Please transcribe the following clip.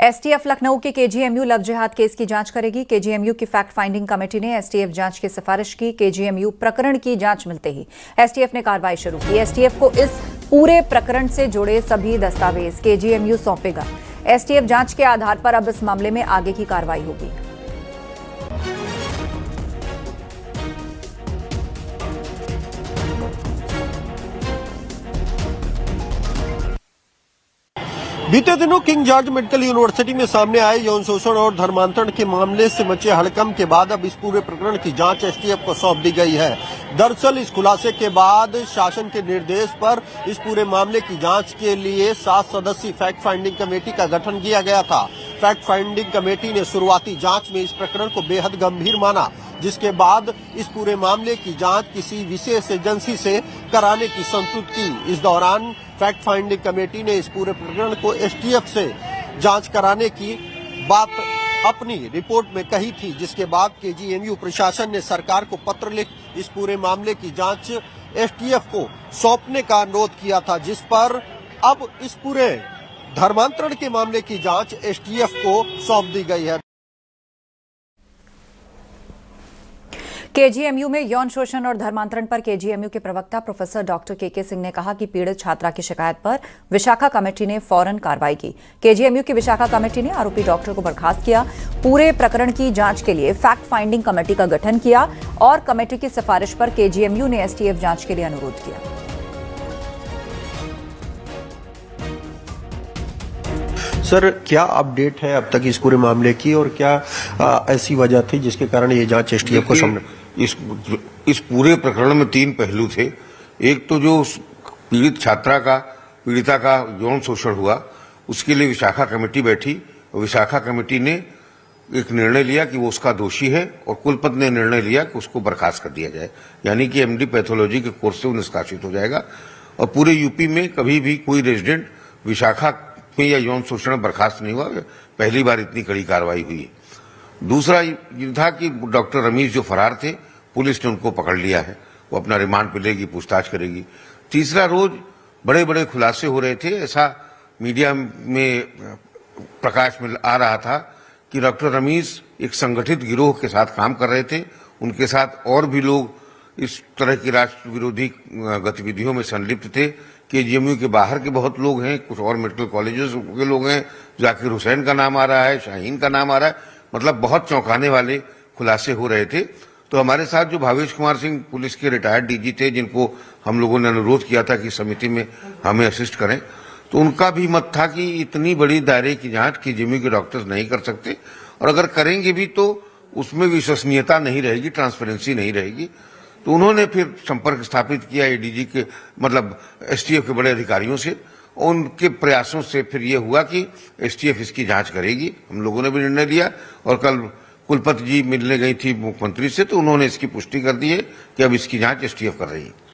STF Lucknow के KGMU love जिहाद case की जांच करेगी। केजीएमयू की फैक्ट फाइंडिंग कमेटी ने एसटीएफ जांच की सिफारिश की। केजीएमयू प्रकरण की जांच मिलते ही एसटीएफ ने कार्रवाई शुरू की। एसटीएफ को इस पूरे प्रकरण से जुड़े सभी दस्तावेज केजीएमयू सौंपेगा। एसटीएफ जांच के आधार पर अब इस मामले में आगे की कार्रवाई होगी। बीते दिनों किंग जॉर्ज मेडिकल यूनिवर्सिटी में सामने आए यौन शोषण और धर्मांतरण के मामले से मचे हड़कंप के बाद अब इस पूरे प्रकरण की जांच एसटीएफ को सौंप दी गई है। दरअसल इस खुलासे के बाद शासन के निर्देश पर इस पूरे मामले की जांच के लिए 7 सदस्यीय फैक्ट फाइंडिंग कमेटी का गठन किया गया था। फैक्ट फाइंडिंग कमेटी ने शुरुआती जांच में इस प्रकरण को बेहद गंभीर माना, जिसके बाद इस पूरे मामले की जांच किसी विशेष एजेंसी से कराने की संस्तुति की। इस दौरान फैक्ट फाइंडिंग कमेटी ने इस पूरे प्रकरण को एसटीएफ से जांच कराने की बात अपनी रिपोर्ट में कही थी, जिसके बाद केजीएमयू प्रशासन ने सरकार को पत्र लिख इस पूरे मामले की जांच एसटीएफ को सौंपने का अनुरोध किया था, जिस पर अब इस पूरे धर्मांतरण के मामले की जांच एसटीएफ को सौंप दी गई है। केजीएमयू में यौन शोषण और धर्मांतरण पर केजीएमयू के प्रवक्ता प्रोफेसर डॉक्टर के सिंह ने कहा कि पीड़ित छात्रा की शिकायत पर विशाखा कमेटी ने फौरन कार्रवाई की। केजीएमयू की विशाखा कमेटी ने आरोपी डॉक्टर को बर्खास्त किया। पूरे प्रकरण की जांच के लिए फैक्ट फाइंडिंग कमेटी का गठन किया और कमेटी की सिफारिश पर केजीएमयू ने एसटीएफ जांच के लिए अनुरोध किया। सर, क्या अपडेट है अब तक इस पूरे मामले की और क्या ऐसी वजह थी जिसके कारण ये जांच एसटीएफ को सामने? इस पूरे प्रकरण में 3 पहलू थे। एक तो जो पीड़िता का यौन शोषण हुआ, उसके लिए विशाखा कमेटी बैठी। विशाखा कमेटी ने एक निर्णय लिया कि वो उसका दोषी है और कुलपति ने निर्णय लिया कि उसको बर्खास्त कर दिया जाए, यानी कि एमडी पैथोलॉजी के कोर्स से वो निष्कासित हो जाएगा। और पूरे यूपी में कभी भी कोई रेजिडेंट विशाखा में या यौन शोषण में बर्खास्त नहीं हुआ। पहली बार इतनी कड़ी कार्रवाई हुई। दूसरा ये था कि डॉक्टर रमीज जो फरार थे, पुलिस ने उनको पकड़ लिया है, वो अपना रिमांड पे लेगी, पूछताछ करेगी। तीसरा, रोज बड़े बड़े खुलासे हो रहे थे, ऐसा मीडिया में प्रकाश में आ रहा था कि डॉक्टर रमीज एक संगठित गिरोह के साथ काम कर रहे थे। उनके साथ और भी लोग इस तरह की राष्ट्र विरोधी गतिविधियों में संलिप्त थे। केजीएमयू के बाहर के बहुत लोग हैं, कुछ और मेडिकल कॉलेजेस के लोग हैं। जाकिर हुसैन का नाम आ रहा है, शाहीन का नाम आ रहा है। मतलब बहुत चौंकाने वाले खुलासे हो रहे थे। तो हमारे साथ जो भावेश कुमार सिंह पुलिस के रिटायर्ड डीजी थे, जिनको हम लोगों ने अनुरोध किया था कि समिति में हमें असिस्ट करें, तो उनका भी मत था कि इतनी बड़ी दायरे की जांच केजीएमयू के डॉक्टर्स नहीं कर सकते, और अगर करेंगे भी तो उसमें विश्वसनीयता नहीं रहेगी, ट्रांसपेरेंसी नहीं रहेगी। तो उन्होंने फिर संपर्क स्थापित किया एडीजी के एसटीएफ के बड़े अधिकारियों से। उनके प्रयासों से फिर ये हुआ कि एसटीएफ इसकी जांच करेगी। हम लोगों ने भी निर्णय लिया और कल कुलपति जी मिलने गई थी मुख्यमंत्री से, तो उन्होंने इसकी पुष्टि कर दी है कि अब इसकी जांच एसटीएफ कर रही है।